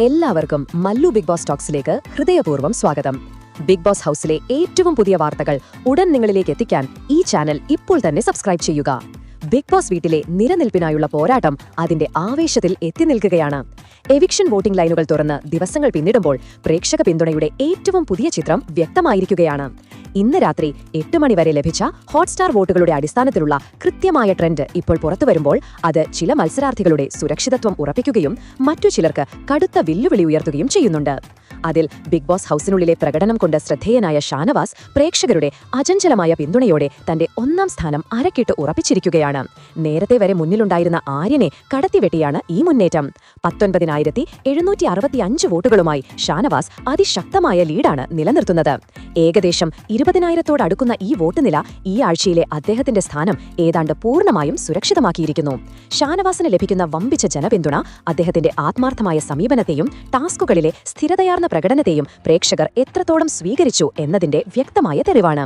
എല്ലാവർക്കും Mallu big boss ടോക്സിലേക്ക് ഹൃദയപൂർവ്വം സ്വാഗതം. ബിഗ് ബോസ് ഹൗസിലെ ഏറ്റവും പുതിയ വാർത്തകൾ ഉടൻ നിങ്ങളിലേക്ക് എത്തിക്കാൻ ഈ ചാനൽ ഇപ്പോൾ തന്നെ സബ്സ്ക്രൈബ് ചെയ്യുക. ബിഗ് ബോസ് വീട്ടിലെ നിലനിൽപ്പിനായുള്ള പോരാട്ടം അതിന്റെ ആവേശത്തിൽ എത്തി നിൽക്കുകയാണ്. എവിക്ഷൻ വോട്ടിംഗ് ലൈനുകൾ തുറന്ന് ദിവസങ്ങൾ പിന്നിടുമ്പോൾ പ്രേക്ഷക പിന്തുണയുടെ ഏറ്റവും പുതിയ ചിത്രം വ്യക്തമായിരിക്കുകയാണ്. ഇന്ന് രാത്രി 8 മണി വരെ ലഭിച്ച ഹോട്ട്സ്റ്റാർ വോട്ടുകളുടെ അടിസ്ഥാനത്തിലുള്ള കൃത്യമായ ട്രെൻഡ് ഇപ്പോൾ പുറത്തുവരുമ്പോൾ അത് ചില മത്സരാർത്ഥികളുടെ സുരക്ഷിതത്വം ഉറപ്പിക്കുകയും മറ്റു ചിലർക്ക് കടുത്ത വെല്ലുവിളി ഉയർത്തുകയും ചെയ്യുന്നുണ്ട്. അതിൽ ബിഗ് ബോസ് ഹൗസിനുള്ളിലെ പ്രകടനം കൊണ്ട് ശ്രദ്ധേയനായ ഷാനവാസ് പ്രേക്ഷകരുടെ അചഞ്ചലമായ പിന്തുണയോടെ തന്റെ 1ാം സ്ഥാനം അരക്കിട്ട് ഉറപ്പിച്ചിരിക്കുകയാണ്. നേരത്തെ വരെ മുന്നിലുണ്ടായിരുന്ന ആര്യനെ കടത്തിവെട്ടിയാണ് ഈ മുന്നേറ്റം. 19,765 വോട്ടുകളുമായി ഷാനവാസ് അതിശക്തമായ ലീഡാണ് നിലനിർത്തുന്നത്. ഏകദേശം 20,000-തോടടുക്കുന്ന ഈ വോട്ട് നില ഈ ആഴ്ചയിലെ അദ്ദേഹത്തിന്റെ സ്ഥാനം ഏതാണ്ട് പൂർണ്ണമായും സുരക്ഷിതമാക്കിയിരിക്കുന്നു. ഷാനവാസിന് ലഭിക്കുന്ന വമ്പിച്ച ജനപിന്തുണ അദ്ദേഹത്തിന്റെ ആത്മാർത്ഥമായ സമീപനത്തെയും ടാസ്കുകളിലെ സ്ഥിരതയാർന്ന പ്രകടനത്തെയും പ്രേക്ഷകർ എത്രത്തോളം സ്വീകരിച്ചു എന്നതിന്റെ വ്യക്തമായ തെളിവാണ്.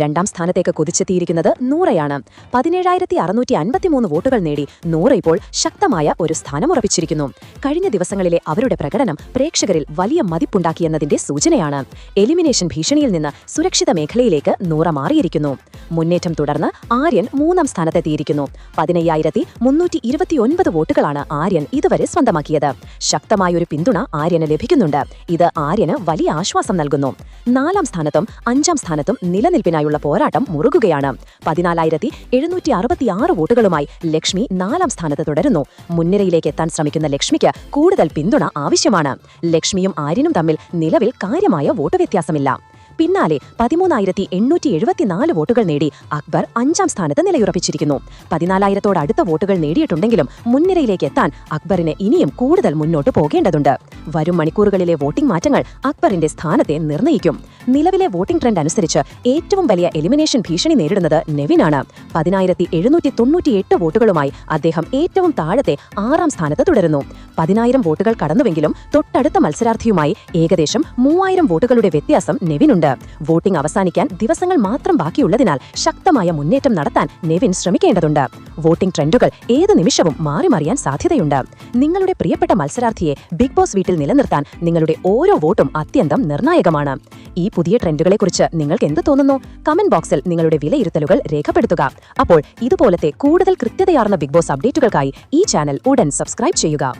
2ാം സ്ഥാനത്തേക്ക് കുതിച്ചെത്തിയിരിക്കുന്നത് നൂറയാണ്. 17,653 വോട്ടുകൾ നേടി നൂറ ഇപ്പോൾ ശക്തമായ ഒരു സ്ഥാനം ഉറപ്പിച്ചിരിക്കുന്നു. കഴിഞ്ഞ ദിവസങ്ങളിലെ അവരുടെ പ്രകടനം പ്രേക്ഷകരിൽ വലിയ മതിപ്പുണ്ടാക്കിയെന്നതിന്റെ സൂചനയാണ്. എലിമിനേഷൻ ഭീഷണിയിൽ നിന്ന് സുരക്ഷിത മേഖലയിലേക്ക് നൂറ മാറിയിരിക്കുന്നു. മുന്നേറ്റം തുടർന്ന് ആര്യൻ 3ാം സ്ഥാനത്തെത്തിയിരിക്കുന്നു. 15,329 വോട്ടുകളാണ് ആര്യൻ ഇതുവരെ സ്വന്തമാക്കിയത്. ശക്തമായൊരു പിന്തുണ ആര്യന് ലഭിക്കുന്നുണ്ട്. ഇത് ആര്യന് വലിയ ആശ്വാസം നൽകുന്നു. 4ാം സ്ഥാനത്തും 5ാം സ്ഥാനത്തും നിലനിൽപ്പിനായുള്ള പോരാട്ടം മുറുകുകയാണ്. 14,766 വോട്ടുകളുമായി ലക്ഷ്മി 4ാം സ്ഥാനത്ത് തുടരുന്നു. മുൻനിരയിലേക്ക് എത്താൻ ശ്രമിക്കുന്ന ലക്ഷ്മിക്ക് കൂടുതൽ പിന്തുണ ആവശ്യമാണ്. ലക്ഷ്മിയും ആര്യനും തമ്മിൽ നിലവിൽ കാര്യമായ വോട്ട് വ്യത്യാസമില്ല. പിന്നാലെ 13,874 വോട്ടുകൾ നേടി അക്ബർ 5ാം സ്ഥാനത്ത് നിലയുറപ്പിച്ചിരിക്കുന്നു. 14,000-തോടടുത്ത വോട്ടുകൾ നേടിയിട്ടുണ്ടെങ്കിലും മുൻനിരയിലേക്ക് എത്താൻ അക്ബറിന് ഇനിയും കൂടുതൽ മുന്നോട്ട് പോകേണ്ടതുണ്ട്. വരും മണിക്കൂറുകളിലെ വോട്ടിംഗ് മാറ്റങ്ങൾ അക്ബറിന്റെ സ്ഥാനത്തെ നിർണ്ണയിക്കും. നിലവിലെ വോട്ടിംഗ് ട്രെൻഡ് അനുസരിച്ച് ഏറ്റവും വലിയ എലിമിനേഷൻ ഭീഷണി നേരിടുന്നത് നെവിനാണ്. 10,798 വോട്ടുകളുമായി അദ്ദേഹം ഏറ്റവും താഴത്തെ 6ാം സ്ഥാനത്ത് തുടരുന്നു. 10,000 വോട്ടുകൾ കടന്നുവെങ്കിലും തൊട്ടടുത്ത മത്സരാർത്ഥിയുമായി ഏകദേശം 3,000 വോട്ടുകളുടെ വ്യത്യാസം നെവിനുണ്ട്. വോട്ടിംഗ് അവസാനിക്കാൻ ദിവസങ്ങൾ മാത്രം ബാക്കിയുള്ളതിനാൽ ശക്തമായ മുന്നേറ്റം നടത്താൻ നെവിൻ ശ്രമിക്കേണ്ടതുണ്ട്. വോട്ടിംഗ് ട്രെൻഡുകൾ ഏത് നിമിഷവും മാറിമറിയാൻ സാധ്യതയുണ്ട്. നിങ്ങളുടെ പ്രിയപ്പെട്ട മത്സരാർത്ഥിയെ ബിഗ് ബോസ് വീട്ടിൽ നിലനിർത്താൻ നിങ്ങളുടെ ഓരോ വോട്ടും അത്യന്തം നിർണായകമാണ്. ഈ പുതിയ ട്രെൻഡുകളെക്കുറിച്ച് നിങ്ങൾക്ക് എന്ത് തോന്നുന്നു? കമന്റ് ബോക്സിൽ നിങ്ങളുടെ വിലയിരുത്തലുകൾ രേഖപ്പെടുത്തുക. അപ്പോൾ ഇതുപോലത്തെ കൂടുതൽ കൃത്യതയാർന്ന ബിഗ് ബോസ് അപ്ഡേറ്റുകൾക്കായി ഈ ചാനൽ ഉടൻ സബ്സ്ക്രൈബ് ചെയ്യുക.